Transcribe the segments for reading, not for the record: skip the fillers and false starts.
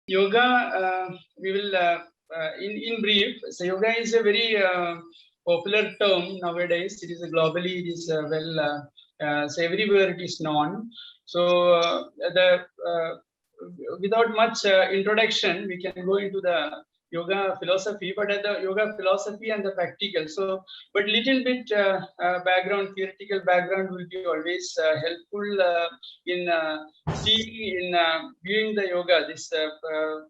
yoga, we will in brief. So yoga is a very popular term nowadays. It is globally, it is so everywhere it is known. So without much introduction, we can go into the yoga philosophy, but the yoga philosophy and the practical. So, but little bit background, theoretical background will be always helpful in seeing, in viewing the yoga. This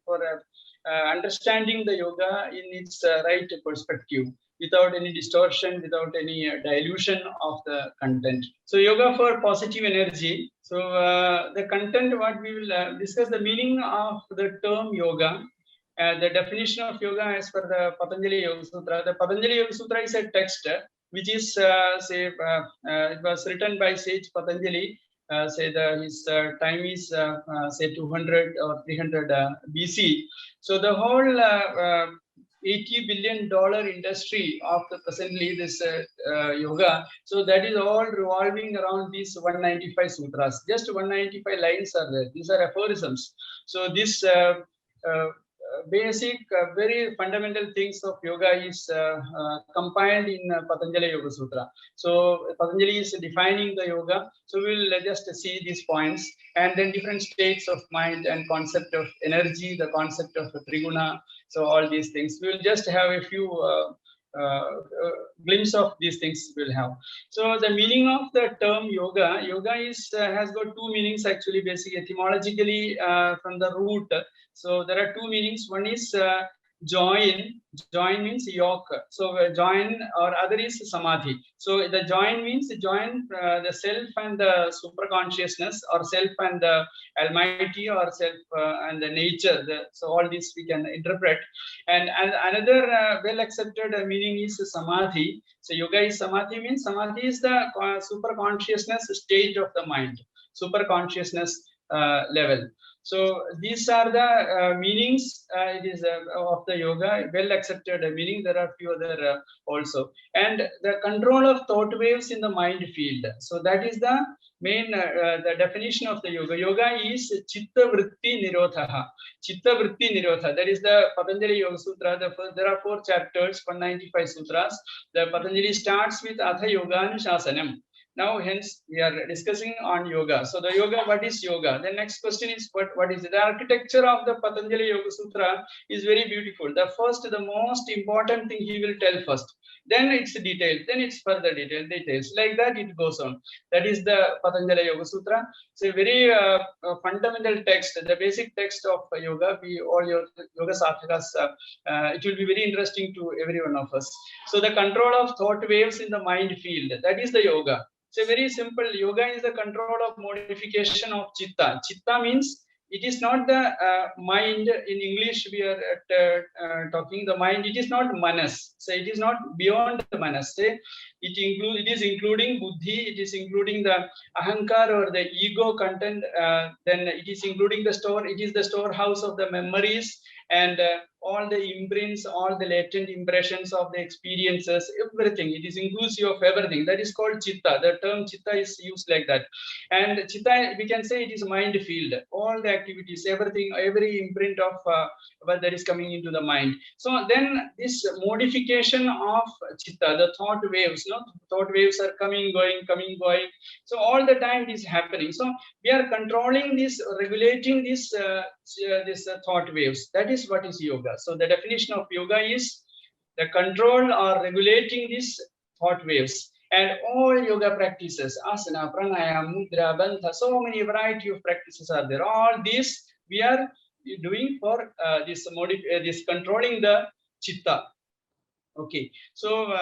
for understanding the yoga in its right perspective, without any distortion, without any dilution of the content. So yoga for positive energy. So the content, what we will discuss, the meaning of the term yoga, the definition of yoga as per the Patanjali Yoga Sutra. The Patanjali Yoga Sutra is a text which is it was written by sage Patanjali. His time is say 200 or 300 BC. So the whole $80 billion industry of the presently this yoga. So that is all revolving around these 195 sutras. Just 195 lines are there. These are aphorisms. So this basic, very fundamental things of yoga is compiled in Patanjali Yoga Sutra. So Patanjali is defining the yoga. So we will just see these points, and then different states of mind and concept of energy, the concept of triguna. So all these things, we will just have a few glimpse of these things we'll have. So the meaning of the term yoga, yoga is has got two meanings actually, basically etymologically from the root. So there are two meanings. One is join. Join means yoke. So join, or other is samadhi. So the join means join the self and the super consciousness, or self and the almighty, or self and the nature. So all this we can interpret. And another well accepted meaning is samadhi. So yoga is samadhi, means samadhi is the super consciousness stage of the mind, super consciousness level. So these are the meanings. It is of the yoga, well accepted meaning. There are few other also, and the control of thought waves in the mind field. So that is the main the definition of the yoga. Yoga is chitta vritti nirodha. Chitta vritti nirodha. That is the Patanjali Yoga Sutra. There are 4 chapters, 195 sutras. The Patanjali starts with Atha Yoga Shasanam. Now, hence, we are discussing on yoga. So, the yoga, what is yoga? The next question is, what is it? The architecture of the Patanjali Yoga Sutra is very beautiful. The most important thing he will tell first. Then it's detailed. Then it's further details. Like that, it goes on. That is the Patanjali Yoga Sutra. It's a very fundamental text, the basic text of yoga. All your yoga sadhakas, it will be very interesting to every one of us. So, the control of thought waves in the mind field, that is the yoga. So very simple. Yoga is the control of modification of chitta. Chitta means it is not the mind. In English, we are talking the mind. It is not manas. So it is not beyond the manas. Say it is including buddhi. It is including the ahankar or the ego content. Then it is including the store. It is the storehouse of the memories and all the imprints, all the latent impressions of the experiences, everything. It is inclusive of everything. That is called chitta. The term chitta is used like that. And chitta, we can say it is mind field. All the activities, everything, every imprint of what that is coming into the mind. So then this modification of chitta, the thought waves, thought waves are coming, going. So all the time it is happening. So we are controlling this, regulating this thought waves. That is what is yoga. So the definition of yoga is the control or regulating these thought waves. And all yoga practices, asana, pranayama, mudra, bandha, so many variety of practices are there. All these we are doing for this controlling the chitta. Okay, so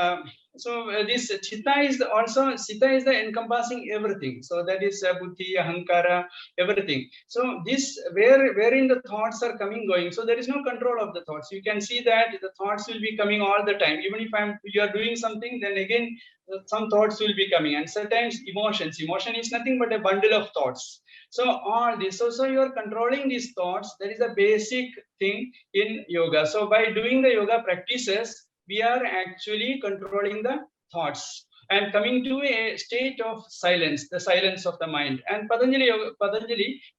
this chitta is the encompassing everything. So that is buddhi, ahankara, everything. So this wherein the thoughts are coming, going. So there is no control of the thoughts. You can see that the thoughts will be coming all the time. Even if you are doing something, then again some thoughts will be coming. And sometimes emotions. Emotion is nothing but a bundle of thoughts. So all this. So you are controlling these thoughts. That is a basic thing in yoga. So by doing the yoga practices, we are actually controlling the thoughts. and coming to a state of silence, the silence of the mind. And Patanjali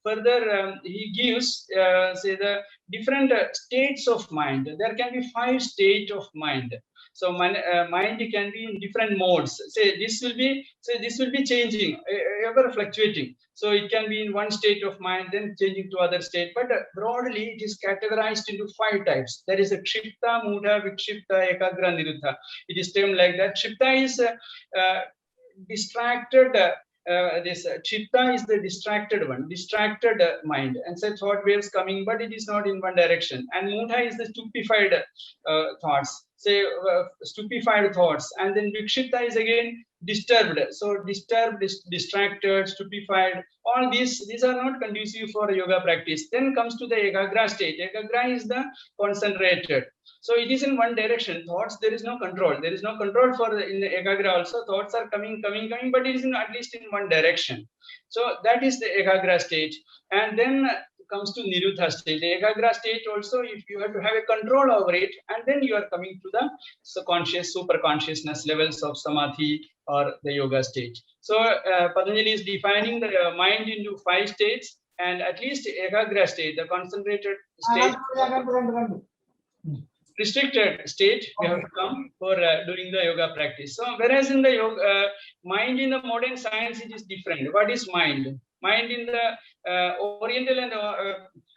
further he gives say the different states of mind. There can be 5 states of mind. So mind can be in different modes. This will be changing, ever fluctuating. So it can be in one state of mind, then changing to other state. But broadly, it is categorized into 5 types. There is a Kshipta, Mudha, Vikshipta, Ekagra, Niruddha. It is termed like that. Kshipta is distracted. This chitta is the distracted one, distracted mind, and such thought waves coming, but it is not in one direction. And Mudha is the stupefied thoughts, stupefied thoughts. And then Vikshipta is again disturbed. So disturbed, distracted, stupefied. All these are not conducive for yoga practice. Then comes to the Ekagra state. Ekagra is the concentrated. So it is in one direction. Thoughts, there is no control. There is no control for in the Ekagra also. Thoughts are coming, but it is in at least in one direction. So that is the Ekagra state. And then comes to Niruddha state. The Ekagra state also, if you have to have a control over it, and then you are coming to the subconscious, super consciousness levels of Samadhi or the yoga state. So Patanjali is defining the mind into 5 states, and at least Ekagra state, the concentrated state, restricted state, we have to come for during the yoga practice. So whereas in the yoga, mind in the modern science, it is different. What is mind? Mind in the Oriental and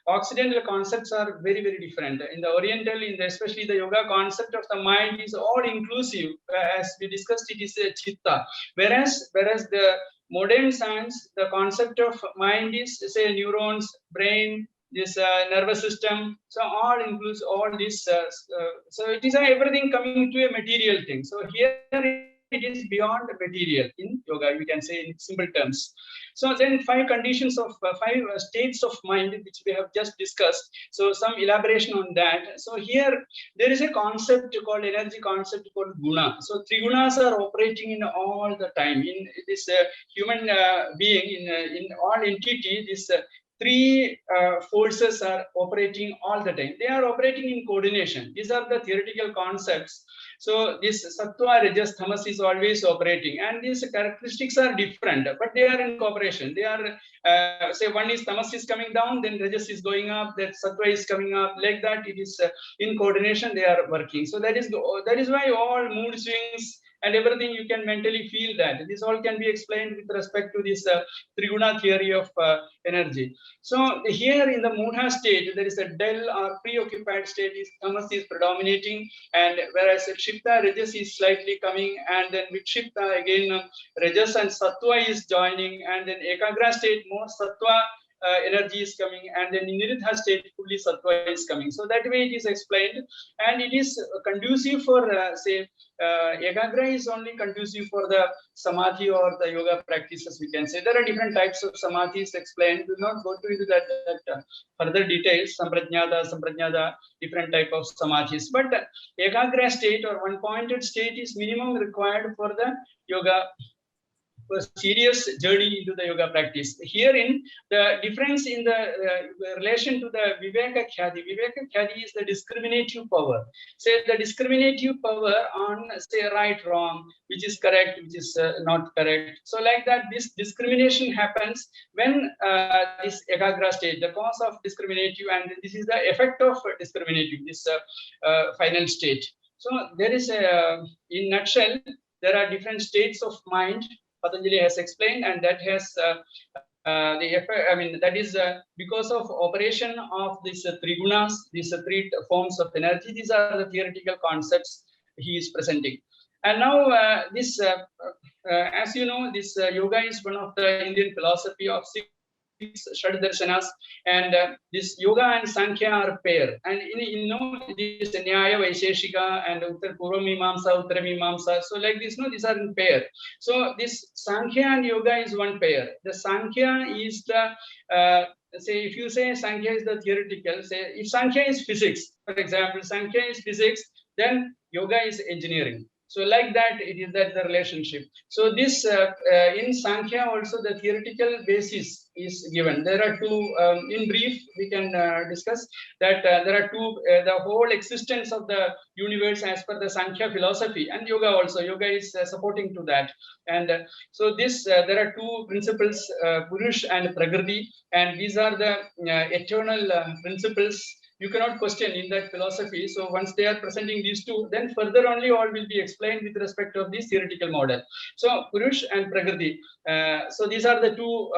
Occidental concepts are very, very different. In the Oriental, especially the yoga concept of the mind is all inclusive. As we discussed, it is a chitta. Whereas the modern science, the concept of mind is, say, neurons, brain, this nervous system. So all includes all this. So it is everything coming to a material thing. So here it is beyond material in yoga, we can say in simple terms. So then 5 conditions of 5 states of mind, which we have just discussed. So some elaboration on that. So here there is a concept called energy concept called guna. So 3 gunas are operating in all the time in this human being, in all entity. This 3 forces are operating all the time. They are operating in coordination. These are the theoretical concepts. So this sattva, rajas, tamas is always operating, and these characteristics are different, but they are in cooperation. They are say one is tamas is coming down, then rajas is going up, then sattva is coming up. Like that, it is in coordination. They are working. So that is why all mood swings and everything you can mentally feel that. This all can be explained with respect to this Triguna theory of energy. So here in the Mudha state, there is a dull or preoccupied state, tamas is predominating, and whereas Kshipta, Rajas is slightly coming, and then Vikshipta again, Rajas and Sattva is joining, and then Ekagra state, more Sattva energy is coming, and then in Niruddha state, fully Sattva is coming. So that way it is explained, and it is conducive for say Ekagra is only conducive for the Samadhi or the yoga practices, we can say. There are different types of Samadhis explained. We will not go into that further details, Samprajnada, different type of Samadhis. But Ekagra state or one pointed state is minimum required for the yoga, a serious journey into the yoga practice. Herein, the difference in the relation to the Viveka Khyati. Viveka Khyati is the discriminative power. Say the discriminative power on, say, right, wrong, which is correct, which is not correct. So like that, this discrimination happens when this Ekagra state, the cause of discriminative, and this is the effect of discriminative, this final state. So there is a, in nutshell, there are different states of mind Patanjali has explained, and that has the effect. I mean, that is because of operation of these 3 gunas, these 3 forms of energy. These are the theoretical concepts he is presenting. And now this, as you know, this yoga is one of the Indian philosophy of 6 Shaddarshanas, and this yoga and Sankhya are pair. And you know, this Nyaya, Vaisheshika, and Uttar Purva Mimamsa, Uttara Mimamsa. So like this, no, these are in pair. So this Sankhya and yoga is one pair. The Sankhya is the say, if you say Sankhya is the theoretical, say if Sankhya is physics, for example, Sankhya is physics, then yoga is engineering. So like that, it is that the relationship. So this in Sankhya also the theoretical basis is given. There are two, in brief, we can discuss that there are two, the whole existence of the universe as per the Sankhya philosophy, and yoga also. Yoga is supporting to that. And so this, there are two principles, Purush and Prakriti, and these are the eternal principles. You cannot question in that philosophy. So once they are presenting these two, then further only all will be explained with respect of this theoretical model. So Purush and Prakriti. So these are the two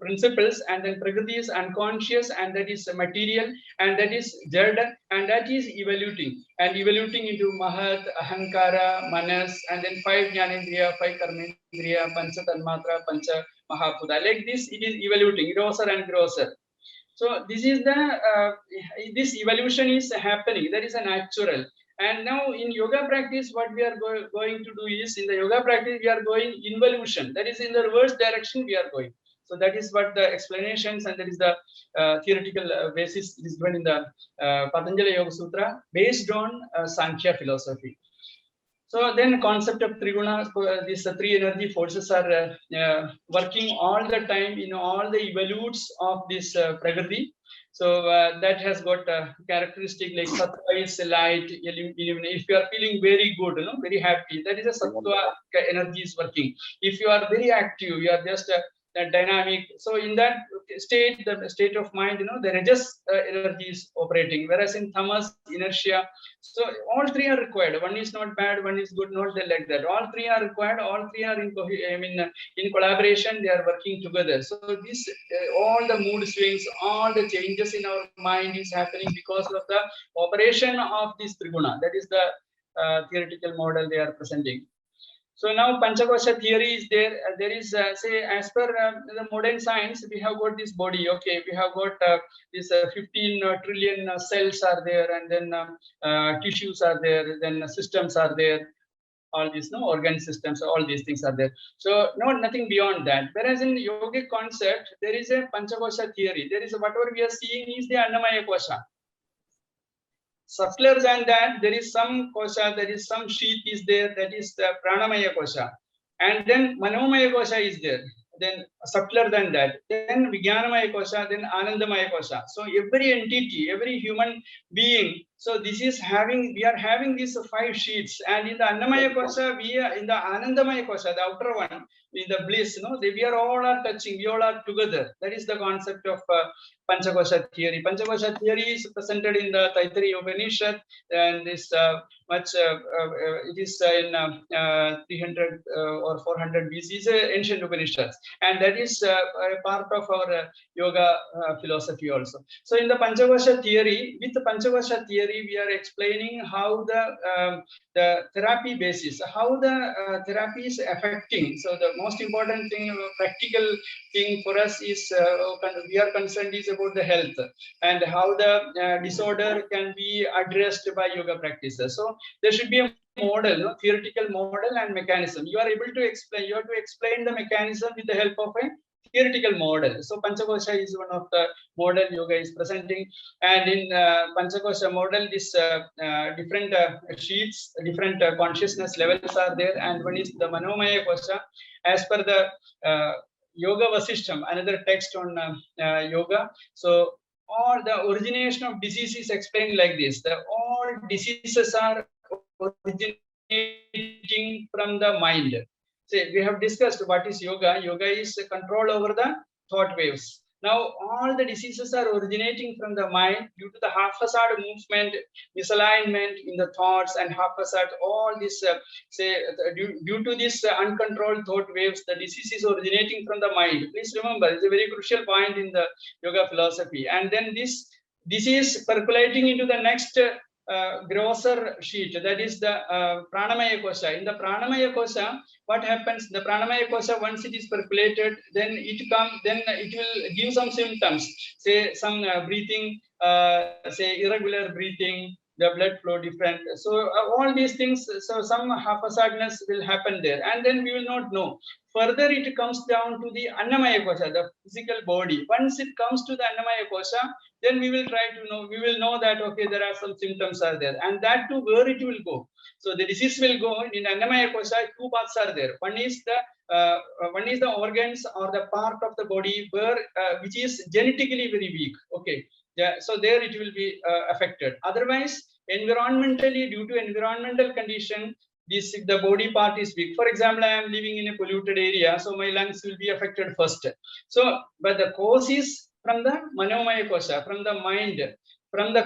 principles, and then Prakriti is unconscious, and that is material, and that is Jada, and that is evoluting into Mahat, Ahankara, Manas, and then 5 Jnanendriya, 5 Karmendriya, Pancha Tanmatra, Pancha Mahabhuta. Like this, it is evoluting, grosser and grosser. So this is the this evolution is happening. That is a natural. And now in yoga practice, what we are going to do is, in the yoga practice, we are going involution. That is in the reverse direction we are going. So that is what the explanations, and that is the theoretical basis is given in the Patanjali Yoga Sutra based on Sankhya philosophy. So then concept of Triguna, these three energy forces are working all the time in all the evolutes of this Prakriti. So that has got a characteristic like Sattva is light, if you are feeling very good, very happy, that is a Sattva energy is working. If you are very active, you are just dynamic. So in that state, the state of mind, the Rajas energy is operating. Whereas in Tamas, inertia. So all three are required. One is not bad, one is good, not like that. All three are required. All three are in collaboration. They are working together. So this, all the mood swings, all the changes in our mind is happening because of the operation of this Triguna. That is the theoretical model they are presenting. So now Panchakosha theory is there. There is, say, as per the modern science, we have got this body. Okay, we have got this 15 trillion cells are there, and then tissues are there, then systems are there. All these organ systems, all these things are there. So nothing beyond that. Whereas in yogic concept, there is a Panchakosha theory. There is whatever we are seeing is the Annamaya Kosha. Subtler than that, there is some kosha, there is some sheath is there, that is the Pranamaya Kosha. And then Manomaya Kosha is there. Then subtler than that. Then Vijnanamaya Kosha, then Anandamaya Kosha. So every entity, every human being, so this is having, we are having these 5 sheets. And in the Annamaya Kosha, we are in the Anandamaya Kosha, the outer one, in the bliss, we are all are touching, we all are together. That is the concept of Panchakosha theory. Panchakosha theory is presented in the Taittiriya Upanishad, and this it is in 300 or 400 BC, is ancient Upanishads, and that is a part of our yoga philosophy also. So in the Panchakosha theory, with the Panchakosha theory, we are explaining how the therapy basis, how the therapy is affecting. So the most important thing, practical thing for us is we are concerned is about the health and how the disorder can be addressed by yoga practices. So there should be a model, theoretical model and mechanism. You are able to explain. You have to explain the mechanism with the help of a theoretical model. So Panchakosha is one of the model yoga is presenting, and in Panchakosha model, this different sheets, different consciousness levels are there, and one is the Manomaya Kosha. As per the Yoga Vasishtam, another text on yoga. So all the origination of disease is explained like this: all diseases are originating from the mind. Say, we have discussed what is yoga. Yoga is control over the thought waves. Now, all the diseases are originating from the mind due to the haphazard movement, misalignment in the thoughts, and haphazard, all this, due to this uncontrolled thought waves, the disease is originating from the mind. Please remember, it's a very crucial point in the yoga philosophy. And then this is percolating into the next grosser sheet, that is the Pranamaya Kosha. In the Pranamaya Kosha, what happens? The Pranamaya Kosha, once it is percolated, then it will give some symptoms, say some breathing, say irregular breathing, the blood flow different. So all these things, so some haphazardness will happen there, and then we will not know. Further, it comes down to the Annamaya Kosha, the physical body. Once it comes to the Annamaya Kosha, then we will try to know, we will know that, okay, there are some symptoms are there, and that too, where it will go. So the disease will go in Annamaya Kosha, two parts are there. One is the organs or the part of the body where which is genetically very weak. Okay, yeah, so there it will be affected. Otherwise, environmentally, due to environmental condition, the body part is weak. For example, I am living in a polluted area, so my lungs will be affected first. So, but the cause is from the Manomaya Kosha, from the mind, from the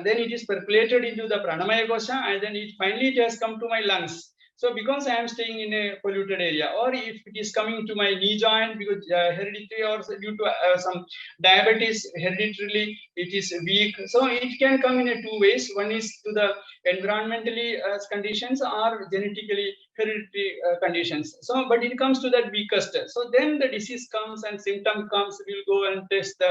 then it is percolated into the Pranamaya Kosha, and then finally it has come to my lungs. So because I am staying in a polluted area, or if it is coming to my knee joint because hereditary or due to some diabetes, hereditarily it is weak. So it can come in two ways. One is to the environmentally conditions or genetically hereditary conditions. So, but it comes to that weakest. So then the disease comes and symptom comes. We'll go and test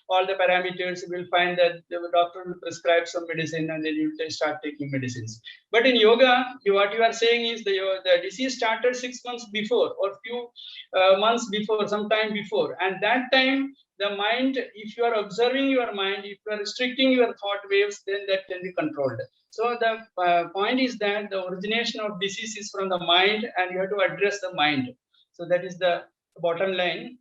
all the parameters. We'll find that the doctor will prescribe some medicine, and then you start taking medicines. But in yoga, what you are saying is the disease started 6 months before, or few months before, some time before, and that time the mind, if you are observing your mind, if you are restricting your thought waves, then that can be controlled. So the point is that the origination of disease is from the mind, and you have to address the mind. So that is the bottom line.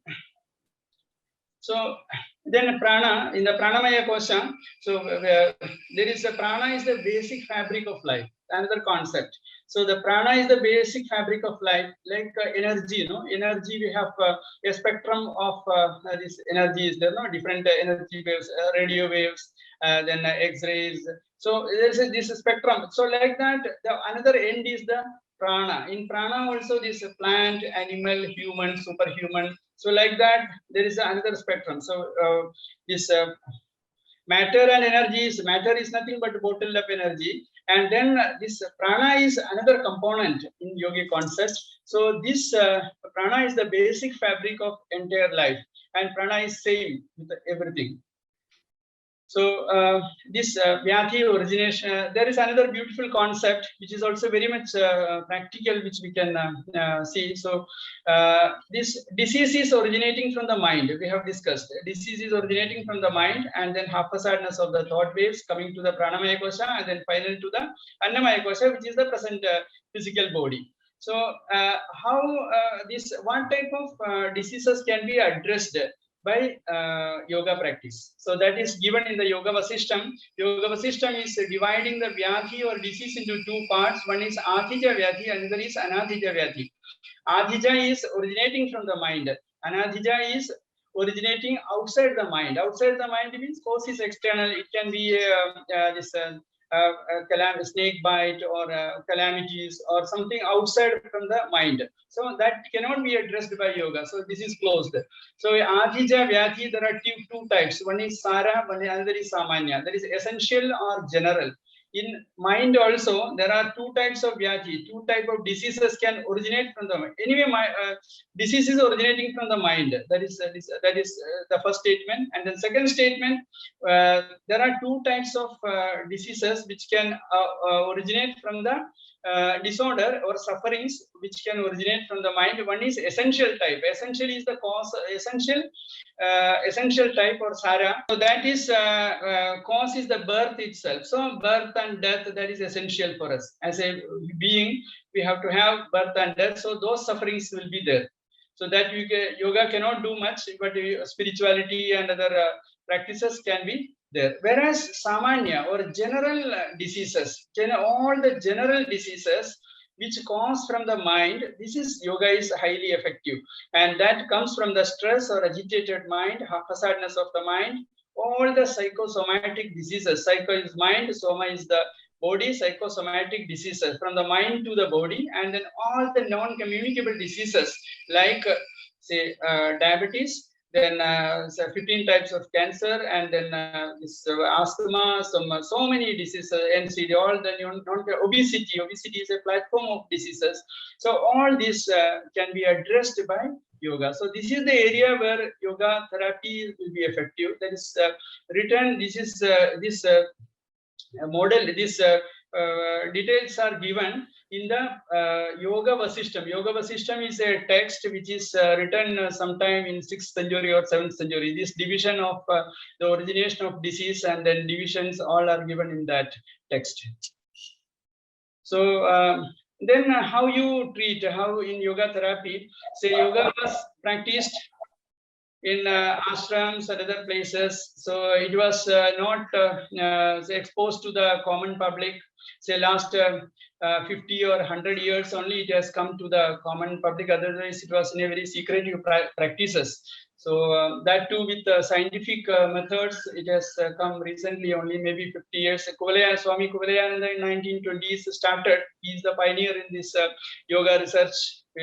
So then prana, in the pranamaya kosha, so there is a prana is the basic fabric of life, another concept. So the prana is the basic fabric of life, like energy, energy, we have a spectrum of this energy is there, different energy waves, radio waves, then X-rays. So there's this spectrum. So like that, the another end is the prana. In prana also this plant, animal, human, superhuman. So like that, there is another spectrum. So this matter and energy is, matter is nothing but bottled up energy. And then this prana is another component in yogic concept. So this prana is the basic fabric of entire life. And prana is same with everything. So this Vyadhi origination, there is another beautiful concept which is also very much practical, which we can see. So this disease is originating from the mind. We have discussed disease is originating from the mind, and then haphazardness of the thought waves coming to the pranamaya kosha, and then final to the annamaya kosha, which is the present physical body. So what type of diseases can be addressed by yoga practice? So that is given in the Yoga Vasishtam. Yoga Vasishtam is dividing the Vyadhi or disease into two parts. One is Adhija Vyadhi, another is Anadhija Vyadhi. Adhija is originating from the mind. Anadhija is originating outside the mind. Outside the mind means cause is external. It can be snake bite or calamities or something outside from the mind. So that cannot be addressed by yoga. So this is closed. So Adhija Vyadhi, there are two types. One is Sara, another is Samaiya. That is essential or general. In mind also, there are two types of Vyadhi. Two types of diseases can originate from the mind. Anyway, disease is originating from the mind. That is the first statement. And then second statement, there are two types of diseases which can originate from the disorder or sufferings which can originate from the mind. One is essential type. Essential is the cause. Essential type or Sara. So that is cause is the birth itself. So birth and death, that is essential for us as a being. We have to have birth and death. So those sufferings will be there. So that yoga cannot do much, but spirituality and other practices can be there. Whereas Samanya or general diseases, all the general diseases which comes from the mind, this is yoga is highly effective, and that comes from the stress or agitated mind, haphazardness of the mind, all the psychosomatic diseases. Psycho is mind, soma is the body, psychosomatic diseases from the mind to the body, and then all the non-communicable diseases like say diabetes, then 15 types of cancer, and then this asthma, so many diseases, NCD, all the obesity. Obesity is a platform of diseases. So all this can be addressed by yoga. So this is the area where yoga therapy will be effective. That is written. This is model. These details are given in the Yoga Vasishtam. Yoga Vasishtam is a text which is written sometime in 6th century or 7th century. This division of the origination of disease and then divisions all are given in that text. So then how you treat, how in yoga therapy, say yoga was practiced in ashrams and other places. So it was not exposed to the common public. Say last 50 or 100 years only it has come to the common public. Otherwise it was in a very secretive practices. So that too with scientific methods, it has come recently, only maybe 50 years. Swami Kuvalayananda in 1920s started. He is the pioneer in this yoga research.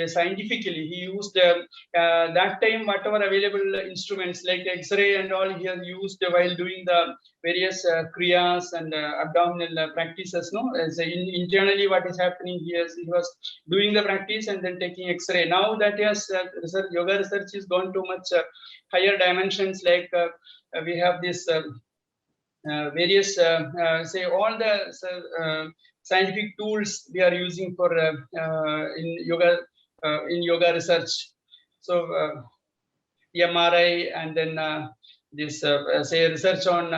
Scientifically, he used that time whatever available instruments like X-ray and all he has used while doing the various kriyas and abdominal practices. No, as internally what is happening here, he was doing the practice and then taking X-ray. Now that yes, research, yoga research is gone to much higher dimensions. Like we have this various say all the scientific tools we are using for in yoga research. So MRI and then this say research on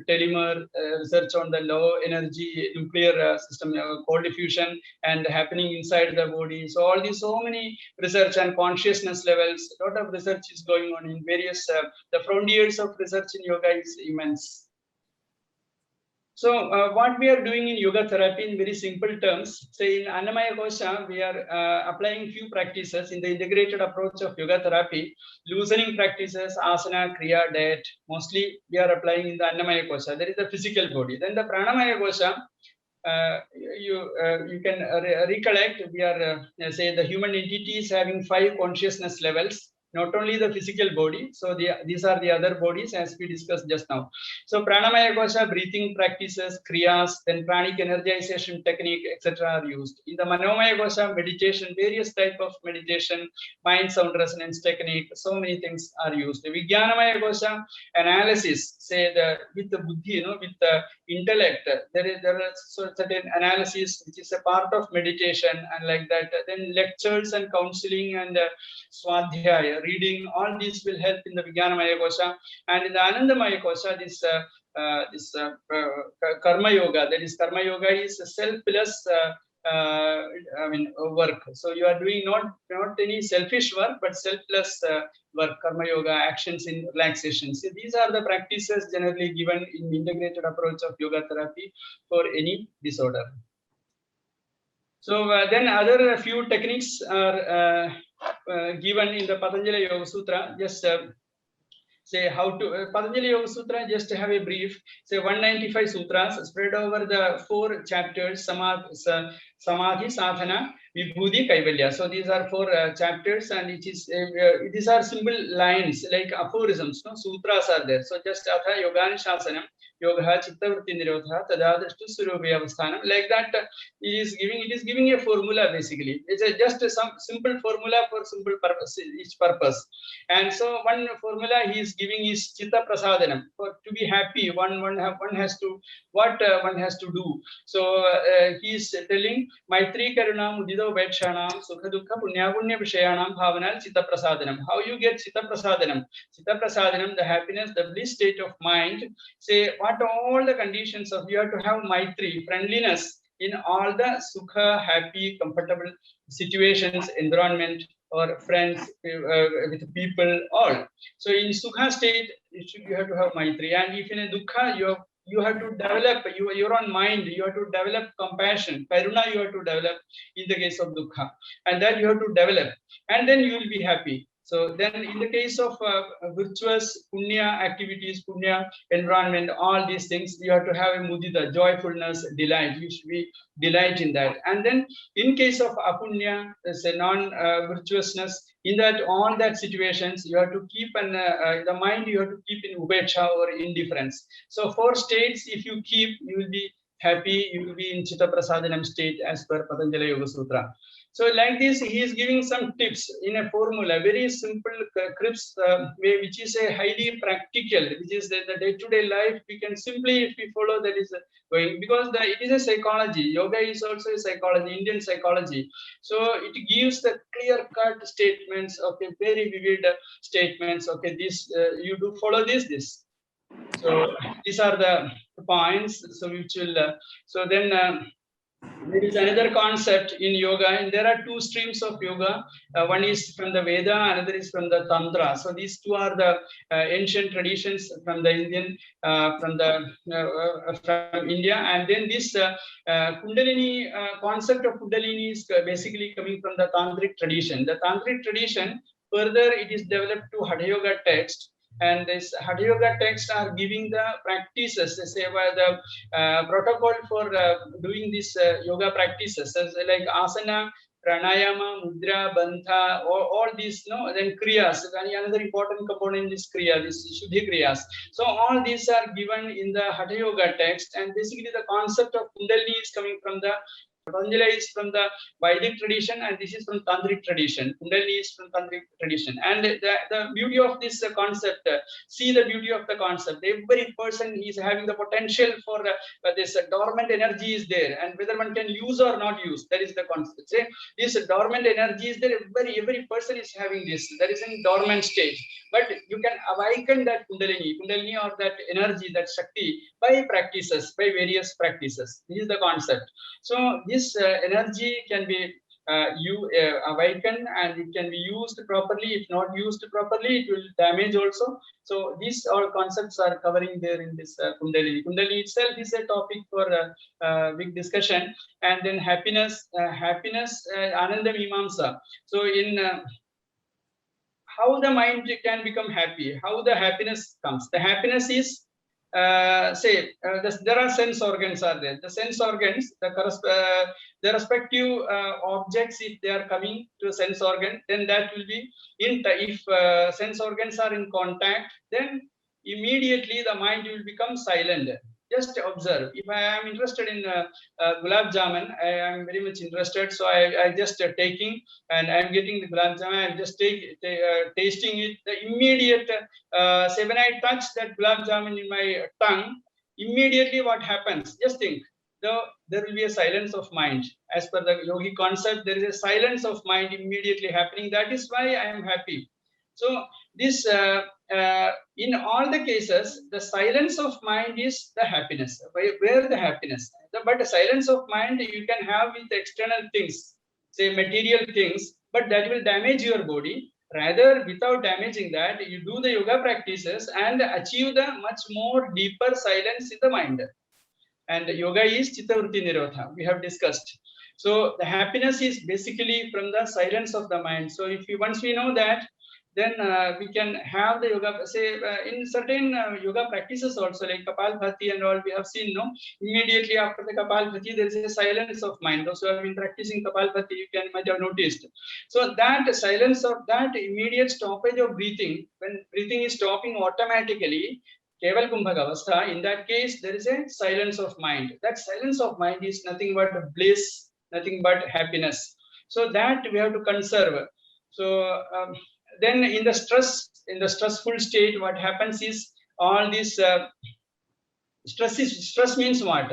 telomere, research on the low energy nuclear system, cold diffusion and happening inside the body. So all these, so many research and consciousness levels, a lot of research is going on in various, the frontiers of research in yoga is immense. So what we are doing in yoga therapy in very simple terms, say in Annamaya Kosha, we are applying few practices in the integrated approach of yoga therapy, loosening practices, asana, kriya, diet. Mostly we are applying in the Annamaya Kosha. That is the physical body. Then the Pranamaya Kosha, you can recollect, we are say the human entity is having 5 consciousness levels. Not only the physical body, so these are the other bodies as we discussed just now. So pranamaya kosha, breathing practices, kriyas, then pranic energization technique, etc. are used. In the manomaya kosha, meditation, various type of meditation, mind sound resonance technique, so many things are used. The vijnanamaya kosha, analysis, say with the buddhi, with the intellect, there are certain analysis which is a part of meditation and like that. Then lectures and counseling and swadhyaya, reading, all these will help in the Vijnanamaya Kosha. And in the Anandamaya Kosha, this Karma Yoga, that is Karma Yoga is selfless work. So you are doing not any selfish work, but selfless work, Karma Yoga, actions in relaxation. So these are the practices generally given in integrated approach of yoga therapy for any disorder. So then other few techniques are given in the Patanjali Yoga Sutra. Just say how to Patanjali Yoga Sutra, just have a brief, say 195 sutras spread over the 4 chapters, Samadhi, Sadhana, Vibhuti, Kaivalya. So these are 4 chapters, and these are simple lines like aphorisms. No? Sutras are there. So just Atha Yogani Shasanam, Yoga Chitta Vritti Nirodha, Tadadrishtu Surubhi Avasthanam. Like that, it is giving a formula basically. It's just some simple formula for simple purpose, each purpose. And so one formula he is giving is Chitta Prasadanam. For to be happy, one has to do. So he is telling Maitri Karuna Mudita Vaitshanam Sukha Dukha Punya Punya Vishayanam Bhavanal Chitta Prasadanam. How you get Chitta Prasadanam? Chitta Prasadanam, the happiness, the bliss state of mind. Say what all the conditions of, you have to have Maitri, friendliness in all the Sukha, happy, comfortable situations, environment, or friends, with people, all. So in Sukha state, you have to have Maitri. And if in a Dukkha, you have to develop your own mind, you have to develop compassion. Karuna you have to develop in the case of Dukkha. And that you have to develop. And then you will be happy. So then in the case of virtuous punya activities, punya environment, all these things, you have to have a mudita, joyfulness, delight. You should be delight in that. And then in case of apunya, there's a non-virtuousness, in that all that situations, you have to keep the mind, you have to keep in upeksha or indifference. So 4 states, if you keep, you will be happy, you will be in Chitta Prasadanam state as per Patanjali Yoga Sutra. So like this, he is giving some tips in a formula, very simple, crisp way, which is a highly practical, which is the day-to-day life. We can simply, if we follow, that is going, because it is a psychology. Yoga is also a psychology, Indian psychology. So it gives the clear-cut statements, okay, very vivid statements. Okay, this you do follow this. So these are the points. So which will so then. There is another concept in yoga, and there are two streams of yoga. One is from the Veda, another is from the Tantra. So these two are the ancient traditions from the from India. And then this Kundalini concept of Kundalini is basically coming from the Tantric tradition. The Tantric tradition, further, it is developed to Hatha Yoga text. And this Hatha Yoga texts are giving the practices, say, the protocol for doing these yoga practices, like asana, pranayama, mudra, bandha, all these, then kriyas. Another important component is kriya, this shuddhi kriyas. So all these are given in the Hatha Yoga text, and basically the concept of Kundalini is coming from the Patanjali is from the Vedic tradition, and this is from Tantric tradition. Kundalini is from Tantric tradition. And the beauty of this concept, see the beauty of the concept. Every person is having the potential for this dormant energy is there, and whether one can use or not use, that is the concept. Say, this dormant energy is there. Every person is having this. That is in dormant stage. But you can awaken that Kundalini or that energy, that Shakti, by practices, by various practices. This is the concept. So this energy can be awakened, and it can be used properly. If not used properly, it will damage also. So these all concepts are covering there in this Kundalini. Kundalini itself is a topic for big discussion. And then happiness, Ananda Mimamsa. So in how the mind can become happy, how the happiness comes. The happiness is, there are sense organs are there. The sense organs, the respective objects, if they are coming to a sense organ, then that will be if sense organs are in contact, then immediately the mind will become silent. Just observe. If I am interested in gulab jamun, I am very much interested. So I just taking, and I am getting the gulab jamun. I am just tasting it. The immediate, say when I touch that gulab jamun in my tongue, immediately what happens? Just think. There will be a silence of mind. As per the yogi concept, there is a silence of mind immediately happening. That is why I am happy. So this, in all the cases, the silence of mind is the happiness. Where the happiness? But the silence of mind you can have with external things, say material things, but that will damage your body. Rather, without damaging that, you do the yoga practices and achieve the much more deeper silence in the mind. And yoga is chittavritti nirodha, we have discussed. So the happiness is basically from the silence of the mind. So once we know that, then we can have the yoga, say in certain yoga practices also, like Kapalbhati and all, we have seen, immediately after the Kapalbhati, there is a silence of mind. Those who have been practicing Kapalbhati, might have noticed. So that silence of that immediate stoppage of breathing, when breathing is stopping automatically, Keval Kumbhaka Avastha, in that case, there is a silence of mind. That silence of mind is nothing but bliss, nothing but happiness. So that we have to conserve. So then in the stressful state, what happens is all this stress means what?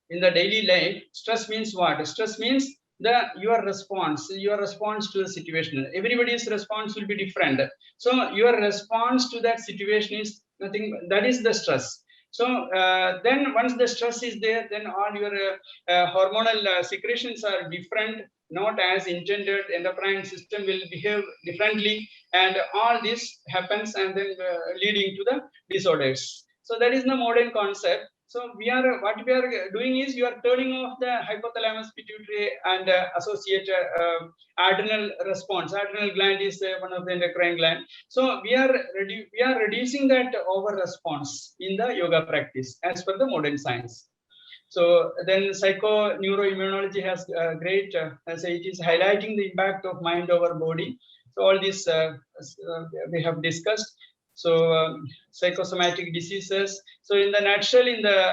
In the daily life, stress means what? Stress means your response to the situation. Everybody's response will be different. So your response to that situation is nothing, that is the stress. So then once the stress is there, then all your hormonal secretions are different, not as intended. Endocrine system will behave differently, and all this happens, and then leading to the disorders. So that is the modern concept. So what we are doing is, you are turning off the hypothalamus, pituitary, and associated adrenal response. Adrenal gland is one of the endocrine gland. So we are reducing that over response in the yoga practice as per the modern science. So then Neuro Immunology has great, it is highlighting the impact of mind over body. So all this we have discussed. So psychosomatic diseases. So in the nutshell,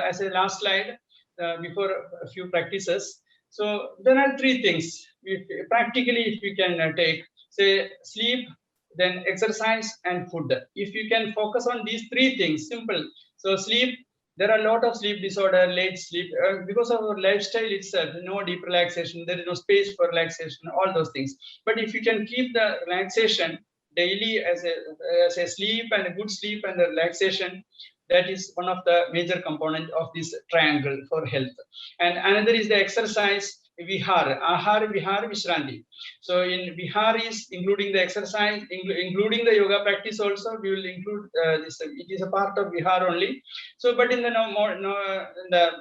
as a last slide, before a few practices, So there are three things. Practically, if we can take, say, sleep, then exercise and food. If you can focus on these three things, simple. So sleep, there are a lot of sleep disorder, late sleep, because of our lifestyle itself, no deep relaxation, there is no space for relaxation, all those things. But if you can keep the relaxation daily as a sleep and a good sleep and the relaxation, that is one of the major component of this triangle for health. And another is the exercise, vihar, ahar, vihar, visränti. So in vihar is including the exercise, including the yoga practice also. We will include this. It is a part of vihar only. So, but in the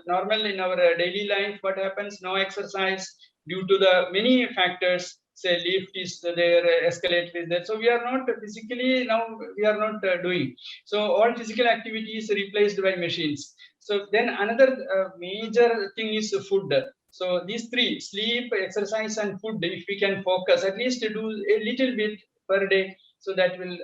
normal in our daily life, what happens? No exercise due to the many factors. Say lift is there, escalator is there. So we are not physically now. We are not doing. So all physical activity is replaced by machines. So then another major thing is food. So these three, sleep, exercise and food, if we can focus, at least do a little bit per day, so that will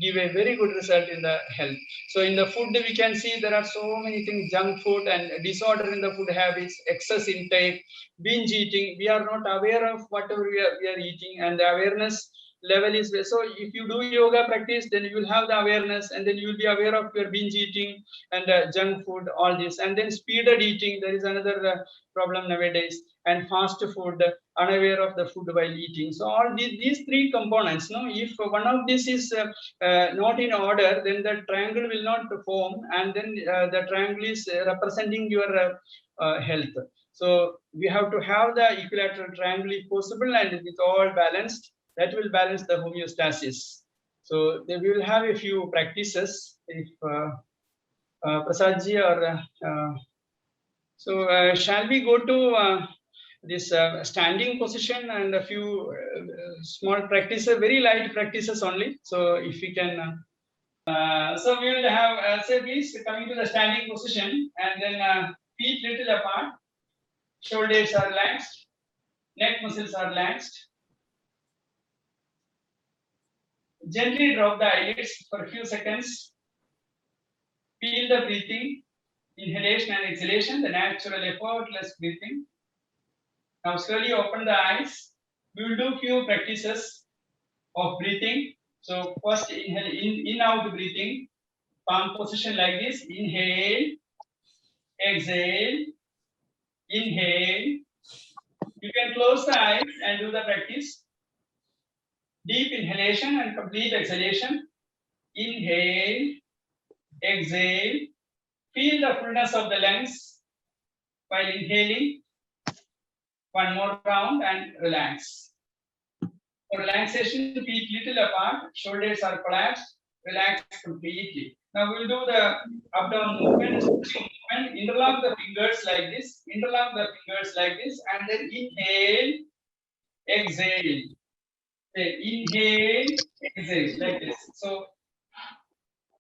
give a very good result in the health. So in the food, we can see there are so many things, junk food and disorder in the food habits, excess intake, binge eating. We are not aware of whatever we are eating, and the awareness level is there. So if you do yoga practice, then you will have the awareness, and then you will be aware of your binge eating and junk food, all this. And then speeded eating, there is another problem nowadays, and fast food, unaware of the food while eating. So all these three components, no, if one of this is not in order, then the triangle will not form, and then the triangle is representing your health. So we have to have the equilateral triangle if possible, and with all balanced, that will balance the homeostasis. So we will have a few practices. If Prasadji or shall we go to this standing position and a few small practices, very light practices only. So if we can, so we will have, say please coming to the standing position, and then feet little apart, shoulders are relaxed, neck muscles are relaxed. Gently drop the eyelids for a few seconds. Feel the breathing, inhalation and exhalation, the natural effortless breathing. Now slowly open the eyes. We will do few practices of breathing. So first inhale, in out breathing, palm position like this. Inhale, exhale, inhale. You can close the eyes and do the practice. Deep inhalation and complete exhalation. Inhale, exhale. Feel the fullness of the lungs while inhaling. One more round and relax. For relaxation, feet little apart, shoulders are collapsed, relax completely. Now we'll do the up down movement, interlock the fingers like this, and then inhale, exhale. Inhale, exhale, like this. So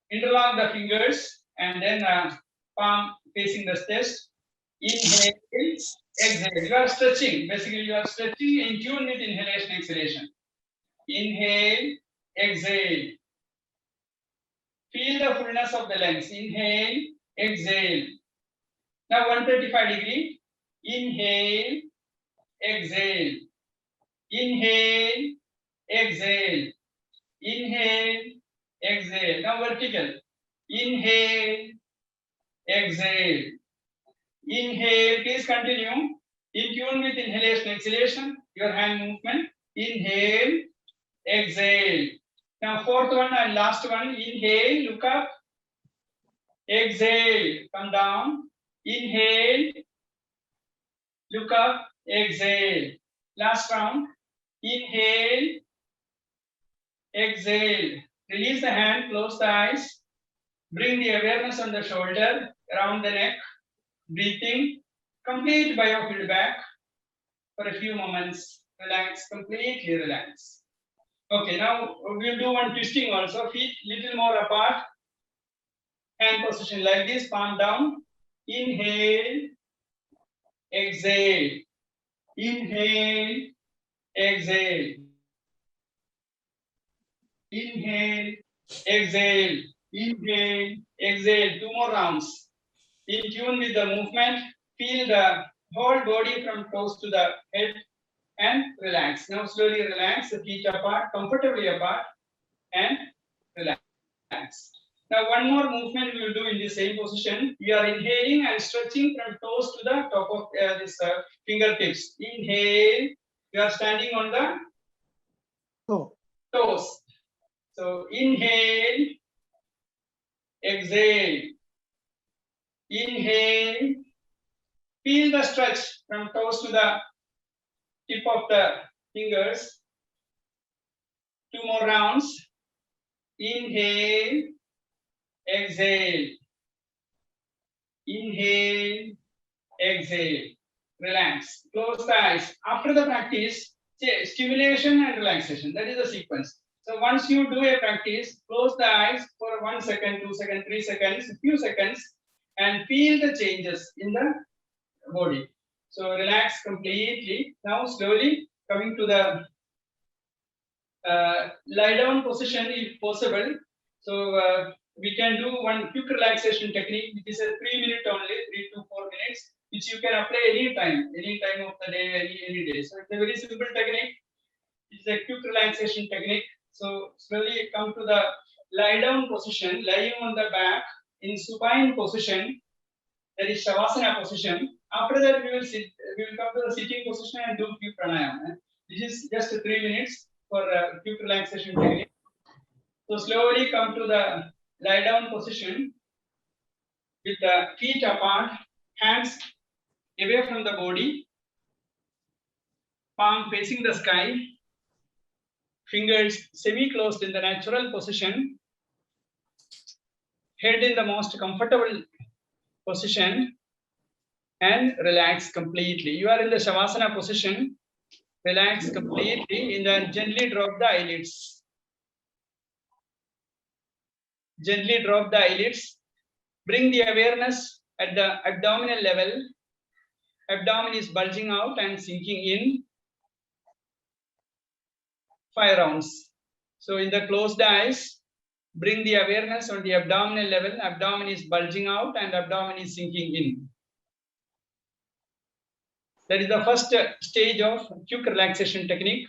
interlock the fingers and then palm facing the chest. Inhale, exhale. You are stretching. Basically, you are stretching in tune with inhalation, exhalation. Inhale, exhale. Feel the fullness of the lungs. Inhale, exhale. Now 135-degree. Inhale, exhale. Inhale, exhale. Inhale, exhale. Now vertical. Inhale, exhale. Inhale, please continue. In tune with inhalation, exhalation, your hand movement. Inhale, exhale. Now fourth one and last one. Inhale, look up. Exhale, come down. Inhale, look up, exhale. Last round. Inhale, exhale. Release the hand, close the eyes. Bring the awareness on the shoulder, around the neck. Breathing. Complete biofeedback for a few moments. Relax, completely relax. Okay, now we'll do one twisting also. Feet little more apart. Hand position like this, palm down. Inhale, exhale. Inhale, exhale. Inhale, exhale. Inhale, exhale. Two more rounds. In tune with the movement, feel the whole body from toes to the head and relax. Now slowly relax the feet apart, comfortably apart, and relax. Now one more movement we will do in the same position. We are inhaling and stretching from toes to the top of this fingertips. Inhale. We are standing on the toes. So inhale, exhale. Inhale. Feel the stretch from toes to the tip of the fingers. 2 more rounds. Inhale, exhale. Inhale, exhale. Relax. Close the eyes. After the practice, stimulation and relaxation. That is the sequence. So once you do a practice, close the eyes for 1 second, 2 seconds, 3 seconds, a few seconds, and feel the changes in the body. So relax completely. Now slowly coming to the lie down position if possible. So we can do one quick relaxation technique, which is a 3-minute only, 3 to 4 minutes, which you can apply any time of the day, any day. So it's a very simple technique. It's a quick relaxation technique. So slowly come to the lie down position, lying on the back in supine position. That is Shavasana position. After that, we will come to the sitting position and do few pranayama. This is just 3 minutes for a quick relaxation technique. So slowly come to the lie down position with the feet apart, hands away from the body, palm facing the sky, fingers semi-closed in the natural position, head in the most comfortable position, and relax completely. You are in the Shavasana position. Relax completely and then gently drop the eyelids. Gently drop the eyelids. Bring the awareness at the abdominal level. Abdomen is bulging out and sinking in. 5 rounds. So in the closed eyes, bring the awareness on the abdominal level. Abdomen is bulging out and abdomen is sinking in. That is the first stage of quick relaxation technique.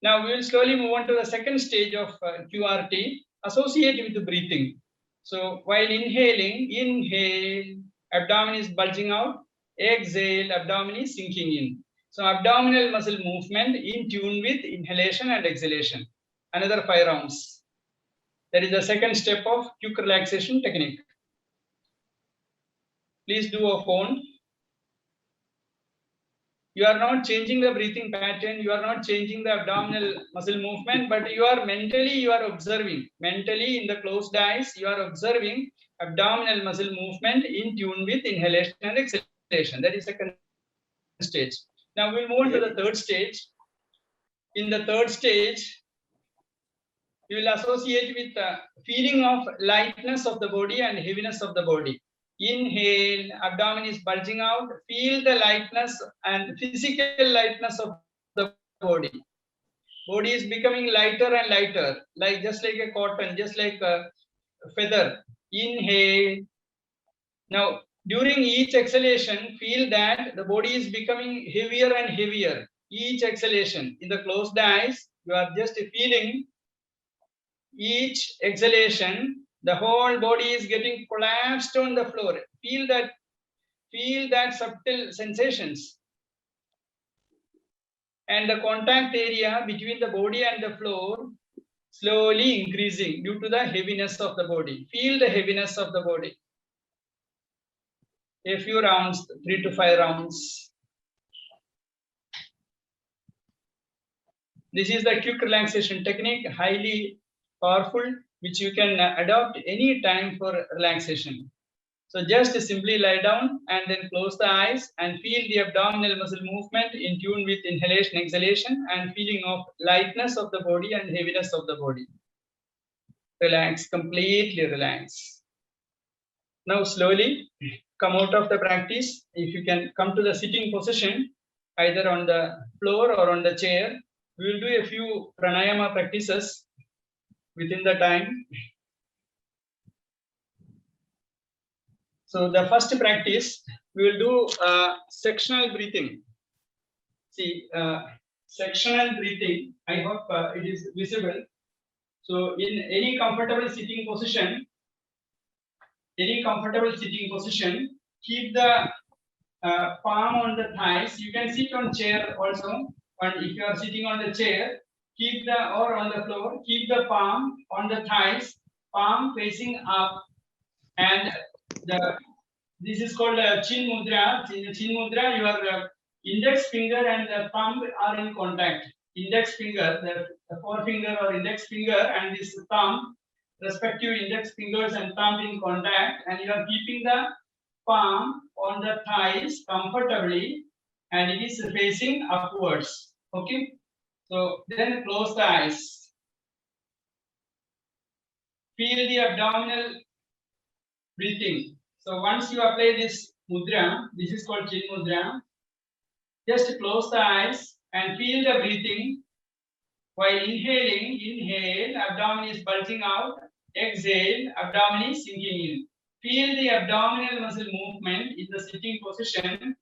Now we will slowly move on to the second stage of QRT, associated with the breathing. So while inhaling, inhale, abdomen is bulging out, exhale, abdomen is sinking in. So abdominal muscle movement in tune with inhalation and exhalation. Another 5 rounds. That is the second step of quick relaxation technique. Please do a phone. You are not changing the breathing pattern, you are not changing the abdominal muscle movement, but you are observing. Mentally in the closed eyes, you are observing abdominal muscle movement in tune with inhalation and exhalation. That is the second stage. Now we'll move on to the third stage. In the third stage, you will associate with the feeling of lightness of the body and heaviness of the body. Inhale, abdomen is bulging out. Feel the lightness and physical lightness of the body. Body is becoming lighter and lighter, just like a cotton, just like a feather. Inhale. Now, during each exhalation, feel that the body is becoming heavier and heavier. Each exhalation. In the closed eyes, you are just feeling each exhalation, the whole body is getting collapsed on the floor. Feel that subtle sensations. And the contact area between the body and the floor slowly increasing due to the heaviness of the body. Feel the heaviness of the body. A few rounds, 3 to 5 rounds. This is the quick relaxation technique, highly powerful, which you can adopt any time for relaxation. So just simply lie down and then close the eyes and feel the abdominal muscle movement in tune with inhalation, exhalation, and feeling of lightness of the body and heaviness of the body. Relax, completely relax. Now slowly come out of the practice. If you can come to the sitting position, either on the floor or on the chair, we will do a few pranayama practices within the time. So the first practice, we will do sectional breathing. See, sectional breathing, I hope it is visible. So in any comfortable sitting position, keep the palm on the thighs. You can sit on chair also, but if you are sitting on the chair, keep the, or on the floor, keep the palm on the thighs, palm facing up, and this is called chin mudra. Chin mudra, your index finger and the thumb are in contact. Index finger, the forefinger or index finger and this thumb, respective index fingers and thumb in contact, and you are keeping the palm on the thighs comfortably, and it is facing upwards. Okay, so then close the eyes. Feel the abdominal breathing. So once you apply this mudra, this is called chin mudra, just close the eyes and feel the breathing. While inhaling, inhale, abdomen is bulging out. Exhale, abdomen is sinking in. Feel the abdominal muscle movement in the sitting position.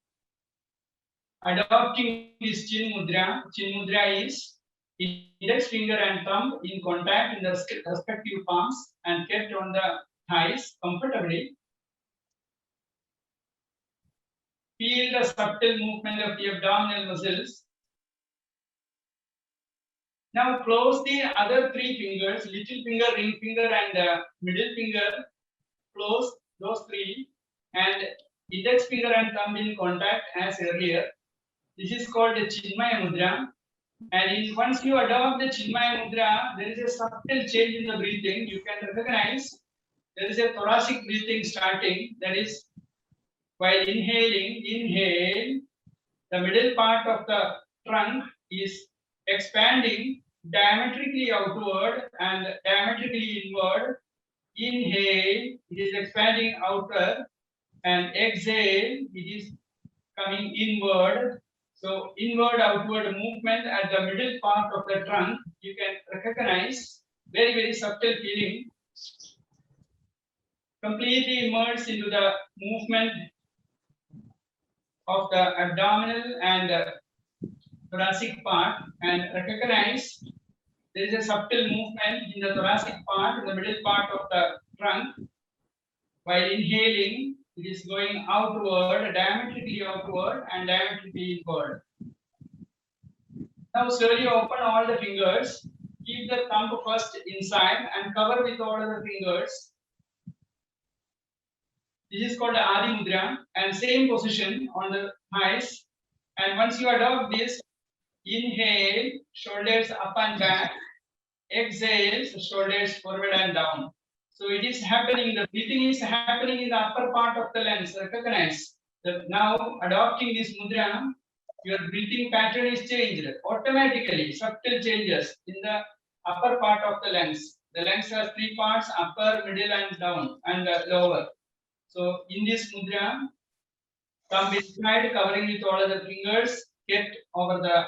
Adopting this chin mudra. Chin mudra is index finger and thumb in contact in the respective palms and kept on the thighs comfortably. Feel the subtle movement of the abdominal muscles. Now close the other three fingers, little finger, ring finger, and middle finger. Close those three, and index finger and thumb in contact as earlier. This is called the Chinmaya Mudra. And once you adopt the Chinmaya Mudra, there is a subtle change in the breathing. You can recognize there is a thoracic breathing starting. That is, while inhaling, inhale, the middle part of the trunk is expanding diametrically outward and diametrically inward. Inhale, it is expanding outward, and exhale, it is coming inward. So inward outward movement at the middle part of the trunk, you can recognize, very, very subtle feeling. Completely immerse into the movement of the abdominal and thoracic part, and recognize there is a subtle movement in the thoracic part, in the middle part of the trunk. While inhaling, it is going outward, diametrically outward and diametrically inward. Now slowly open all the fingers. Keep the thumb first inside and cover with all other fingers. This is called the Adi Mudra, and same position on the thighs. And once you adopt this, inhale, shoulders up and back. Exhale, shoulders forward and down. So it is happening, the breathing is happening in the upper part of the lungs. Recognize that now adopting this mudra, your breathing pattern is changed automatically, subtle changes in the upper part of the lungs. The lungs has three parts, upper, middle and down and lower. So in this mudra, thumb inside, covering with all other fingers, kept over the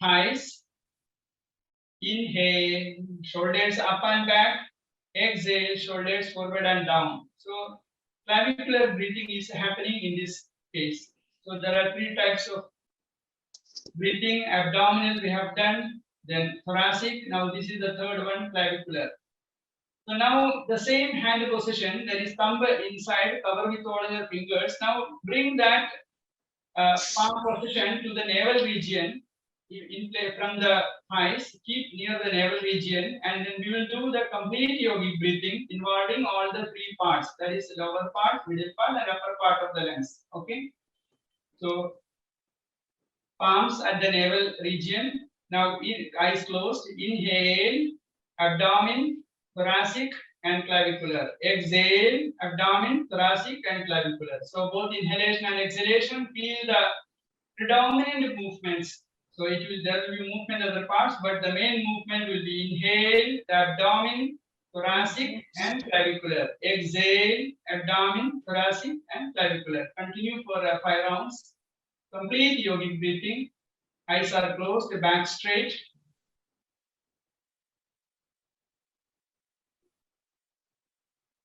thighs. Inhale, shoulders up and back. Exhale, shoulders forward and down. So clavicular breathing is happening in this case. So there are three types of breathing. Abdominal we have done, then thoracic. Now this is the third one, clavicular. So now the same hand position, that is thumb inside, cover with all your fingers. Now bring that palm position to the navel region. In play from the thighs, keep near the navel region, and then we will do the complete yogic breathing involving all the three parts, that is lower part, middle part and upper part of the lungs. Okay, so palms at the navel region. Now eyes closed. Inhale, abdomen, thoracic and clavicular. Exhale, abdomen, thoracic and clavicular. So both inhalation and exhalation, feel the predominant movements. So there will be movement in other parts, but the main movement will be inhale, the abdomen, thoracic and clavicular. Exhale, abdomen, thoracic and clavicular. Continue for 5 rounds. Complete yogic breathing. Eyes are closed, back straight.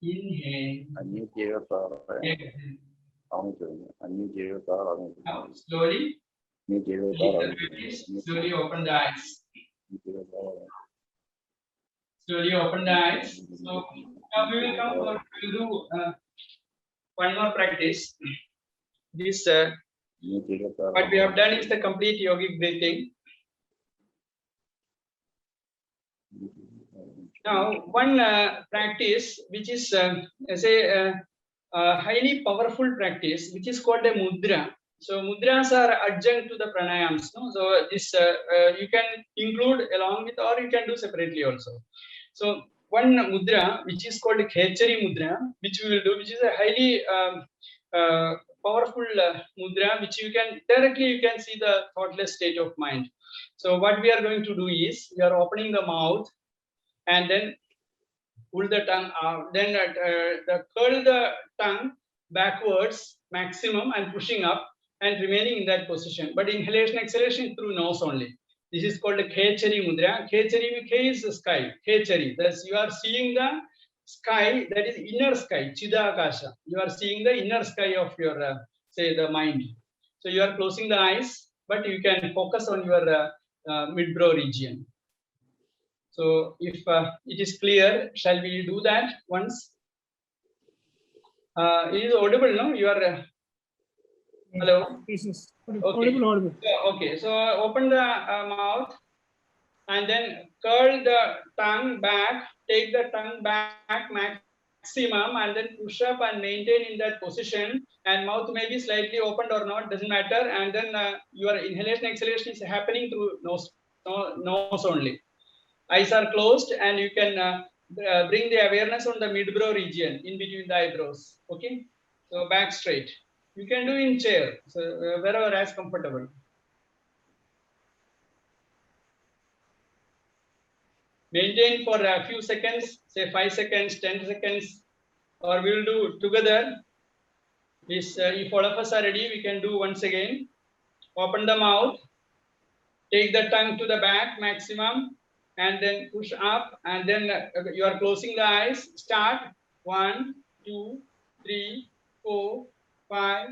Inhale. Exhale. Now slowly. Slowly open the eyes. Slowly open the eyes. So now we will come for we will do one more practice. This what we have done is the complete yogic breathing. Now one practice which is highly powerful practice, which is called a mudra. So mudras are adjunct to the pranayams. No? So this you can include along with, or you can do separately also. So one mudra which is called khechari mudra, which we will do, which is a highly powerful mudra, which you can directly see the thoughtless state of mind. So what we are going to do is we are opening the mouth and then pull the tongue out, then curl the tongue backwards maximum and pushing up and remaining in that position. But inhalation, exhalation through nose only. This is called a khechari mudra. Khechari, K is the sky. Khechari. Thus you are seeing the sky, that is inner sky, chidakasha. You are seeing the inner sky of your, say, the mind. So you are closing the eyes, but you can focus on your mid-brow region. So if it is clear, shall we do that once? It is audible, no? You are hello. Yes. Okay. Audible. Okay. So open the mouth and then curl the tongue back. Take the tongue back maximum and then push up and maintain in that position. And mouth may be slightly opened or not, doesn't matter. And then your inhalation, exhalation is happening through nose only. Eyes are closed and you can bring the awareness on the mid-brow region in between the eyebrows. Okay, so back straight. You can do in chair, so wherever as comfortable. Maintain for a few seconds, say 5 seconds, 10 seconds, or we will do together. This, if all of us are ready, we can do once again. Open the mouth, take the tongue to the back maximum, and then push up, and then you are closing the eyes. Start 1, 2, 3, 4, 5,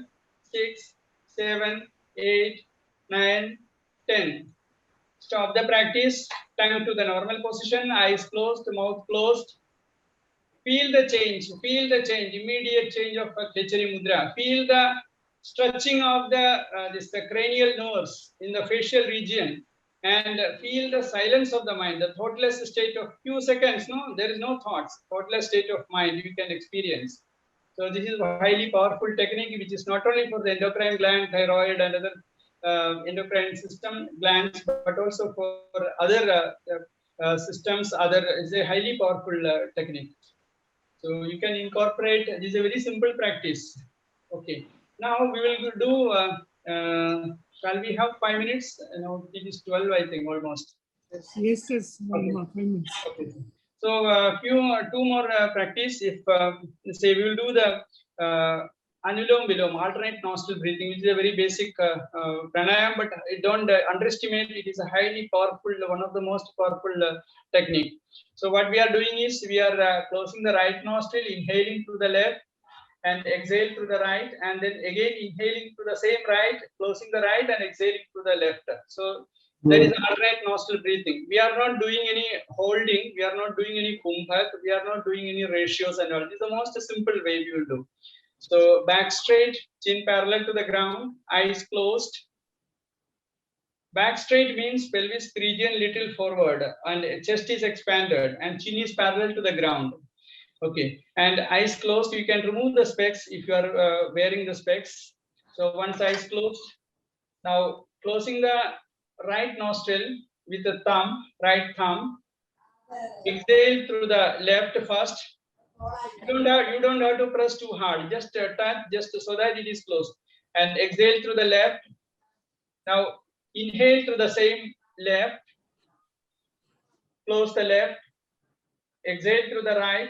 6, 7, 8, 9, 10. Stop the practice. Tongue to the normal position. Eyes closed, mouth closed. Feel the change. Feel the change. Immediate change of khechari mudra. Feel the stretching of the cranial nerves in the facial region. And feel the silence of the mind, the thoughtless state of few seconds. No, there is no thoughts. Thoughtless state of mind you can experience. So this is a highly powerful technique, which is not only for the endocrine gland, thyroid, and other endocrine system glands, but also for other systems. Is a highly powerful technique. So you can incorporate. This is a very simple practice. Okay. Now we will do. Shall we have 5 minutes? Now it is 12, I think, almost. Yes. Okay. 5 minutes. Okay. So two more practice. If say we will do the anulom vilom, alternate nostril breathing, which is a very basic pranayam, but don't underestimate. It is a highly powerful, one of the most powerful technique. So what we are doing is we are closing the right nostril, inhaling through the left, and exhale through the right, and then again inhaling through the same right, closing the right and exhaling through the left. So there is alternate nostril breathing. We are not doing any holding, we are not doing any kumbhak, we are not doing any ratios and all. This is the most simple way we will do. So back straight, chin parallel to the ground, eyes closed. Back straight means pelvis region little forward and chest is expanded and chin is parallel to the ground. Okay, and eyes closed. You can remove the specs if you are wearing the specs. So once eyes closed, now closing the right nostril with the thumb, right thumb. Exhale through the left first. You don't have to press too hard. Just touch, just so that it is closed. And exhale through the left. Now inhale through the same left. Close the left. Exhale through the right.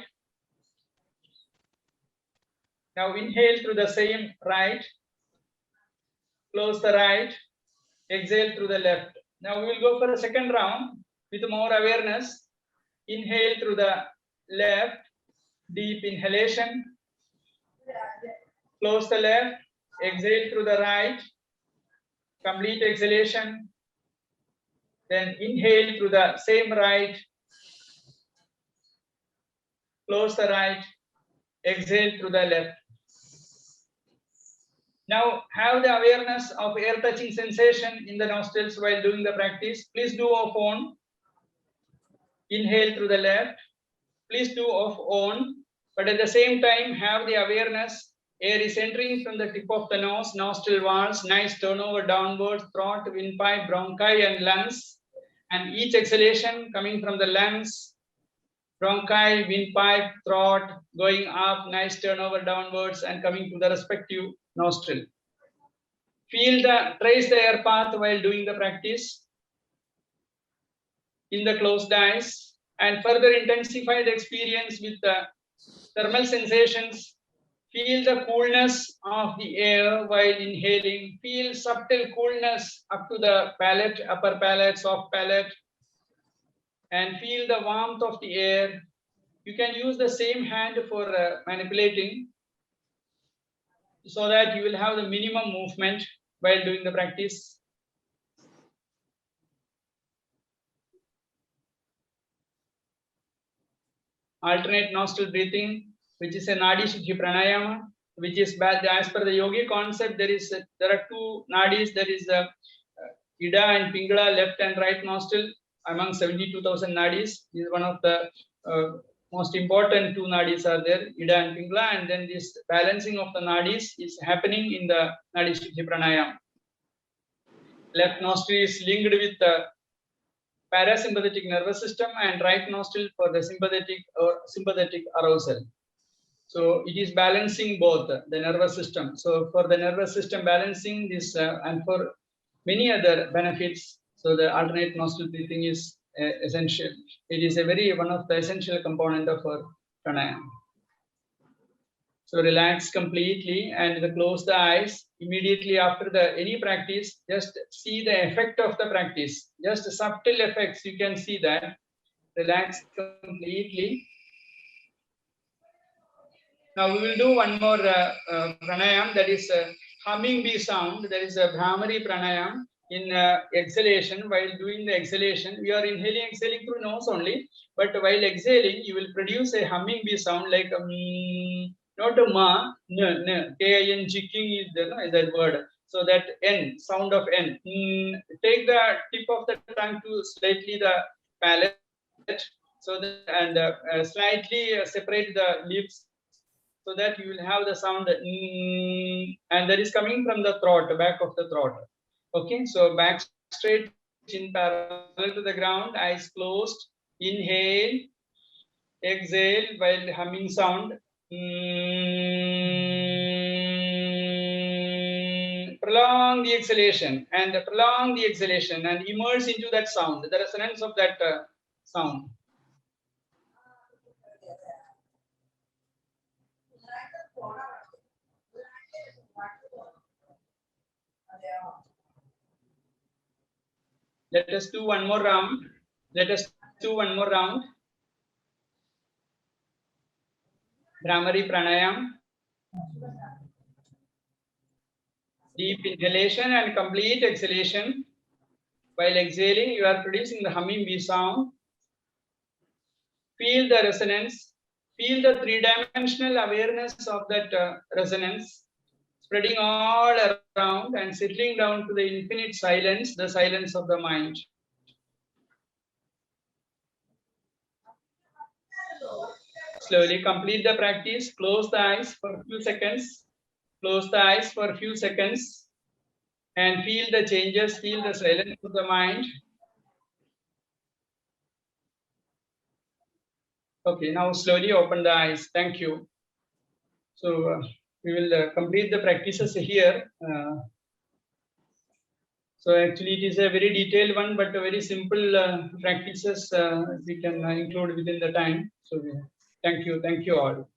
Now inhale through the same right. Close the right. Exhale through the left. Now we will go for a second round with more awareness. Inhale through the left. Deep inhalation. Close the left. Exhale through the right. Complete exhalation. Then inhale through the same right. Close the right. Exhale through the left. Now have the awareness of air touching sensation in the nostrils while doing the practice. Please do off on. Inhale through the left. Please do off on. But at the same time, have the awareness. Air is entering from the tip of the nose, nostril walls, nice turnover downwards, throat, windpipe, bronchi, and lungs. And each exhalation coming from the lungs, bronchi, windpipe, throat, going up, nice turnover downwards, and coming to the respective nostril. Trace the air path while doing the practice in the closed eyes, and further intensify the experience with the thermal sensations. Feel the coolness of the air while inhaling. Feel subtle coolness up to the palate, upper palate, soft palate, and feel the warmth of the air. You can use the same hand for manipulating so that you will have the minimum movement while doing the practice. Alternate nostril breathing, which is a Nadi Shuddhi Pranayama, which is as per the yogi concept. There are two nadis. There is Ida and Pingala, left and right nostril, among 72,000 nadis. This is one of the most important two nadis are there, Ida and Pingala, and then this balancing of the nadis is happening in the Nadi Shuddhi Pranayama. Left nostril is linked with the parasympathetic nervous system, and right nostril for the sympathetic arousal. So it is balancing both the nervous system. So for the nervous system balancing this and for many other benefits, so the alternate nostril breathing is essential. It is one of the essential component of our pranayama. So relax completely and close the eyes. Immediately after any practice, just see the effect of the practice. Just subtle effects, you can see that. Relax completely. Now we will do one more pranayam, that is humming bee sound. There is a Bhramari pranayam in exhalation. While doing the exhalation, we are inhaling, exhaling through nose only. But while exhaling, you will produce a humming bee sound like not a ma, n, K-I-N, king is that word. So that N, sound of N. Take the tip of the tongue to slightly the palate, so that, and slightly separate the lips, so that you will have the sound and that is coming from the throat, back of the throat. Okay, so back straight, chin parallel to the ground, eyes closed. Inhale, exhale while humming sound. Prolong the exhalation and prolong the exhalation and immerse into that sound, the resonance of that sound. Let us do one more round. Bhramari pranayam. Deep inhalation and complete exhalation. While exhaling, you are producing the humming bee sound. Feel the resonance. Feel the three-dimensional awareness of that resonance, spreading all around and settling down to the infinite silence, the silence of the mind. Slowly complete the practice. Close the eyes for a few seconds. Close the eyes for a few seconds and feel the changes, feel the silence of the mind. Okay, now slowly open the eyes. Thank you. So we will complete the practices here. So actually it is a very detailed one, but a very simple practices we can include within the time. So thank you all.